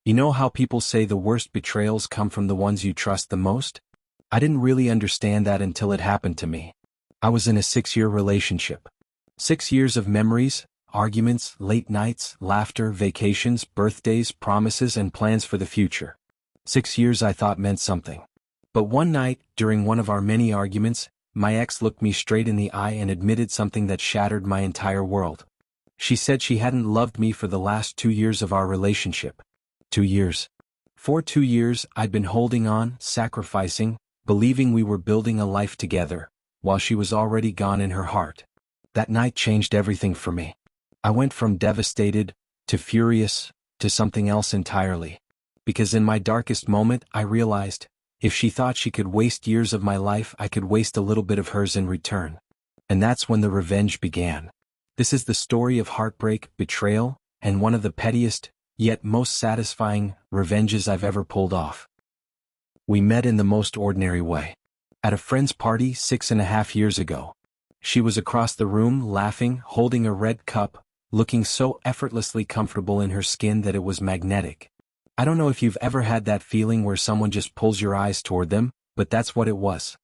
You know how people say the worst betrayals come from the ones you trust the most? I didn't really understand that until it happened to me. I was in a 6-year relationship. 6 years of memories, arguments, late nights, laughter, vacations, birthdays, promises, and plans for the future. 6 years I thought meant something. But one night, during one of our many arguments, my ex looked me straight in the eye and admitted something that shattered my entire world. She said she hadn't loved me for the last 2 years of our relationship. 2 years. For 2 years, I'd been holding on, sacrificing, believing we were building a life together, while she was already gone in her heart. That night changed everything for me. I went from devastated, to furious, to something else entirely. Because in my darkest moment, I realized, if she thought she could waste years of my life, I could waste a little bit of hers in return. And that's when the revenge began. This is the story of heartbreak, betrayal, and one of the pettiest, yet most satisfying, revenges I've ever pulled off. We met in the most ordinary way. At a friend's party 6.5 years ago. She was across the room, laughing, holding a red cup, looking so effortlessly comfortable in her skin that it was magnetic. I don't know if you've ever had that feeling where someone just pulls your eyes toward them, but that's what it was.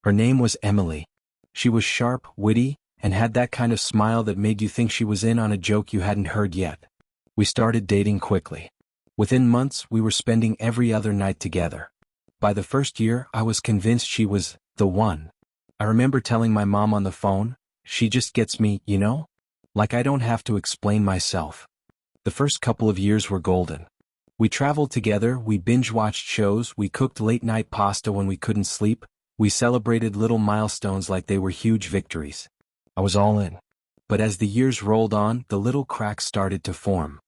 Her name was Emily. She was sharp, witty, and had that kind of smile that made you think she was in on a joke you hadn't heard yet. We started dating quickly. Within months, we were spending every other night together. By the first year, I was convinced she was the one. I remember telling my mom on the phone, "She just gets me, you know? Like I don't have to explain myself." The first couple of years were golden. We traveled together, we binge-watched shows, we cooked late-night pasta when we couldn't sleep, we celebrated little milestones like they were huge victories. I was all in. But as the years rolled on, the little cracks started to form.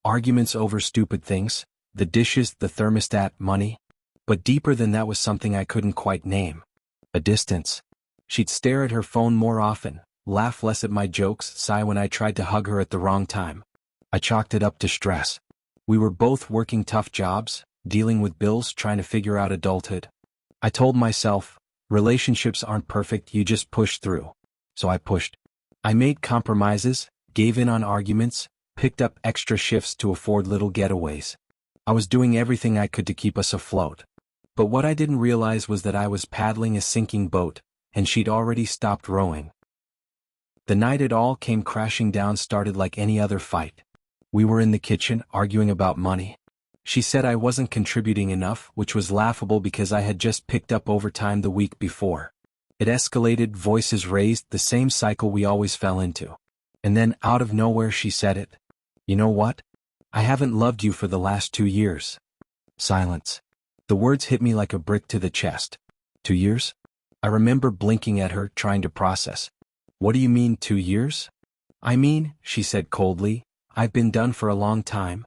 Arguments over stupid things, the dishes, the thermostat, money. But deeper than that was something I couldn't quite name. A distance. She'd stare at her phone more often, laugh less at my jokes, sigh when I tried to hug her at the wrong time. I chalked it up to stress. We were both working tough jobs, dealing with bills, trying to figure out adulthood. I told myself, relationships aren't perfect, you just push through. So I pushed. I made compromises, gave in on arguments, picked up extra shifts to afford little getaways. I was doing everything I could to keep us afloat. But what I didn't realize was that I was paddling a sinking boat, and she'd already stopped rowing. The night it all came crashing down started like any other fight. We were in the kitchen, arguing about money. She said I wasn't contributing enough, which was laughable because I had just picked up overtime the week before. It escalated, voices raised, the same cycle we always fell into. And then, out of nowhere, she said it. "You know what? I haven't loved you for the last 2 years." Silence. The words hit me like a brick to the chest. 2 years? I remember blinking at her, trying to process. "What do you mean, 2 years?" "I mean," she said coldly, "I've been done for a long time.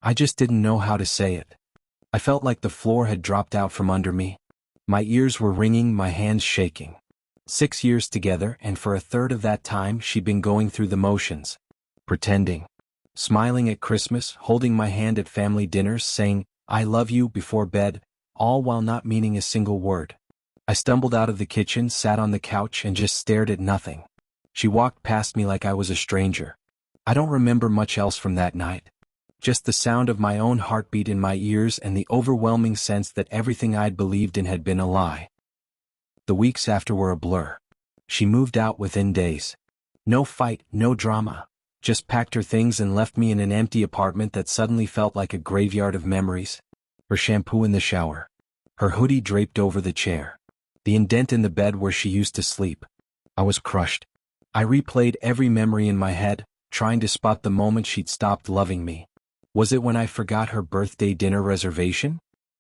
I just didn't know how to say it." I felt like the floor had dropped out from under me. My ears were ringing, my hands shaking. 6 years together, and for a third of that time she'd been going through the motions. Pretending. Smiling at Christmas, holding my hand at family dinners, saying, "I love you," before bed, all while not meaning a single word. I stumbled out of the kitchen, sat on the couch, and just stared at nothing. She walked past me like I was a stranger. I don't remember much else from that night. Just the sound of my own heartbeat in my ears and the overwhelming sense that everything I'd believed in had been a lie. The weeks after were a blur. She moved out within days. No fight, no drama. Just packed her things and left me in an empty apartment that suddenly felt like a graveyard of memories. Her shampoo in the shower. Her hoodie draped over the chair. The indent in the bed where she used to sleep. I was crushed. I replayed every memory in my head, trying to spot the moment she'd stopped loving me. Was it when I forgot her birthday dinner reservation?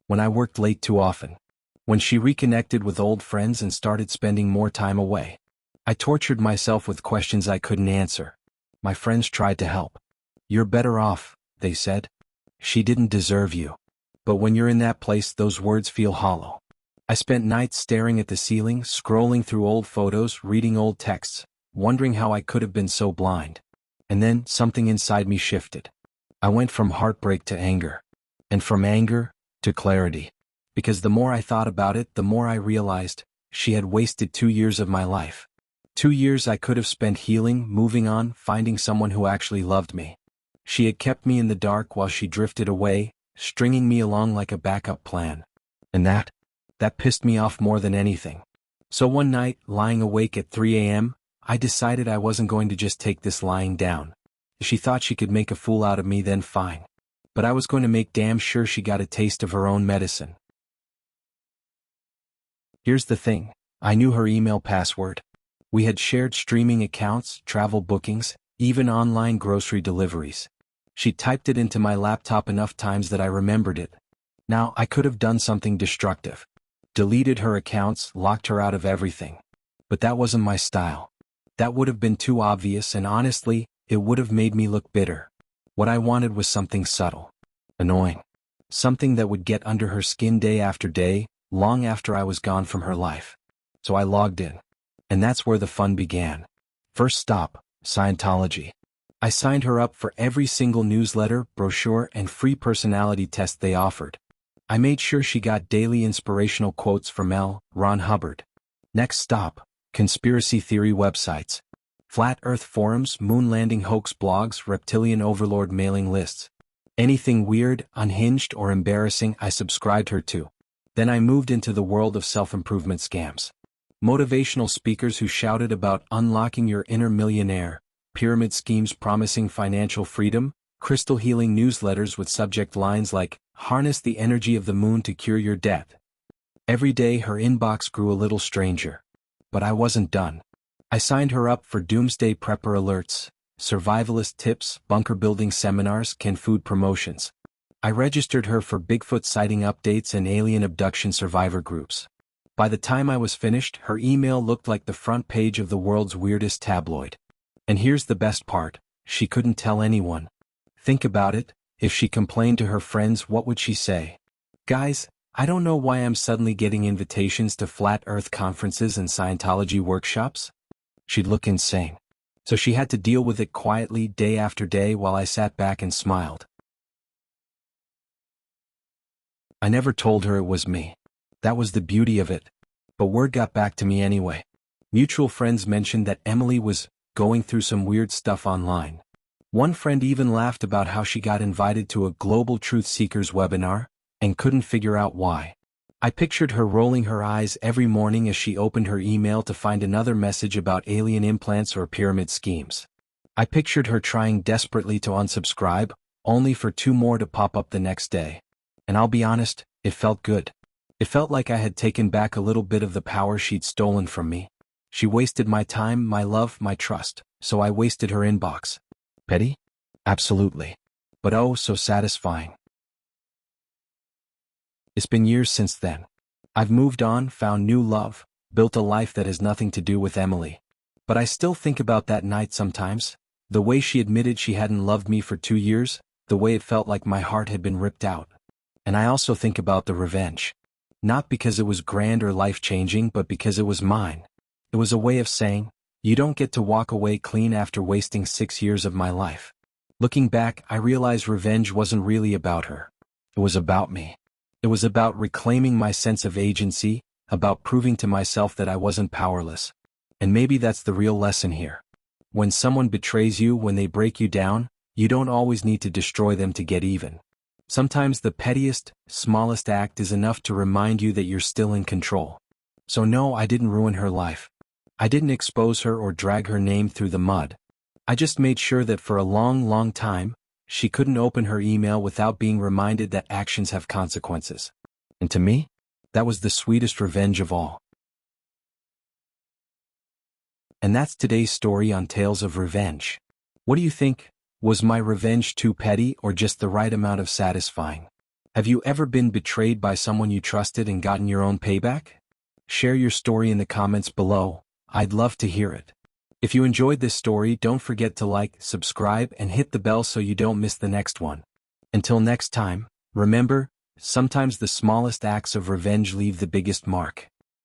When I worked late too often? When she reconnected with old friends and started spending more time away? I tortured myself with questions I couldn't answer. My friends tried to help. "You're better off," they said. "She didn't deserve you." But when you're in that place, those words feel hollow. I spent nights staring at the ceiling, scrolling through old photos, reading old texts, wondering how I could have been so blind. And then, something inside me shifted. I went from heartbreak to anger. And from anger, to clarity. Because the more I thought about it, the more I realized, she had wasted 2 years of my life. 2 years I could have spent healing, moving on, finding someone who actually loved me. She had kept me in the dark while she drifted away, stringing me along like a backup plan. And that pissed me off more than anything. So one night, lying awake at 3 a.m., I decided I wasn't going to just take this lying down. If she thought she could make a fool out of me, then fine. But I was going to make damn sure she got a taste of her own medicine. Here's the thing. I knew her email password. We had shared streaming accounts, travel bookings, even online grocery deliveries. She typed it into my laptop enough times that I remembered it. Now, I could have done something destructive. Deleted her accounts, locked her out of everything. But that wasn't my style. That would have been too obvious, and honestly, it would have made me look bitter. What I wanted was something subtle. Annoying. Something that would get under her skin day after day, long after I was gone from her life. So I logged in. And that's where the fun began. First stop, Scientology. I signed her up for every single newsletter, brochure, and free personality test they offered. I made sure she got daily inspirational quotes from L. Ron Hubbard. Next stop, conspiracy theory websites. Flat Earth forums, moon landing hoax blogs, reptilian overlord mailing lists. Anything weird, unhinged, or embarrassing I subscribed her to. Then I moved into the world of self-improvement scams. Motivational speakers who shouted about unlocking your inner millionaire, pyramid schemes promising financial freedom, crystal healing newsletters with subject lines like, "Harness the energy of the moon to cure your debt." Every day her inbox grew a little stranger. But I wasn't done. I signed her up for doomsday prepper alerts, survivalist tips, bunker building seminars, canned food promotions. I registered her for Bigfoot sighting updates and alien abduction survivor groups. By the time I was finished, her email looked like the front page of the world's weirdest tabloid. And here's the best part, she couldn't tell anyone. Think about it, if she complained to her friends, what would she say? "Guys, I don't know why I'm suddenly getting invitations to flat earth conferences and Scientology workshops." She'd look insane. So she had to deal with it quietly day after day while I sat back and smiled. I never told her it was me. That was the beauty of it. But word got back to me anyway. Mutual friends mentioned that Emily was going through some weird stuff online. One friend even laughed about how she got invited to a Global Truth Seekers webinar, and couldn't figure out why. I pictured her rolling her eyes every morning as she opened her email to find another message about alien implants or pyramid schemes. I pictured her trying desperately to unsubscribe, only for 2 more to pop up the next day. And I'll be honest, it felt good. It felt like I had taken back a little bit of the power she'd stolen from me. She wasted my time, my love, my trust, so I wasted her inbox. Petty? Absolutely. But oh, so satisfying. It's been years since then. I've moved on, found new love, built a life that has nothing to do with Emily. But I still think about that night sometimes, the way she admitted she hadn't loved me for 2 years, the way it felt like my heart had been ripped out. And I also think about the revenge. Not because it was grand or life-changing, but because it was mine. It was a way of saying, you don't get to walk away clean after wasting 6 years of my life. Looking back, I realized revenge wasn't really about her. It was about me. It was about reclaiming my sense of agency, about proving to myself that I wasn't powerless. And maybe that's the real lesson here. When someone betrays you, when they break you down, you don't always need to destroy them to get even. Sometimes the pettiest, smallest act is enough to remind you that you're still in control. So no, I didn't ruin her life. I didn't expose her or drag her name through the mud. I just made sure that for a long, long time, she couldn't open her email without being reminded that actions have consequences. And to me, that was the sweetest revenge of all. And that's today's story on Tales of Revenge. What do you think? Was my revenge too petty or just the right amount of satisfying? Have you ever been betrayed by someone you trusted and gotten your own payback? Share your story in the comments below. I'd love to hear it. If you enjoyed this story, don't forget to like, subscribe, and hit the bell so you don't miss the next one. Until next time, remember, sometimes the smallest acts of revenge leave the biggest mark.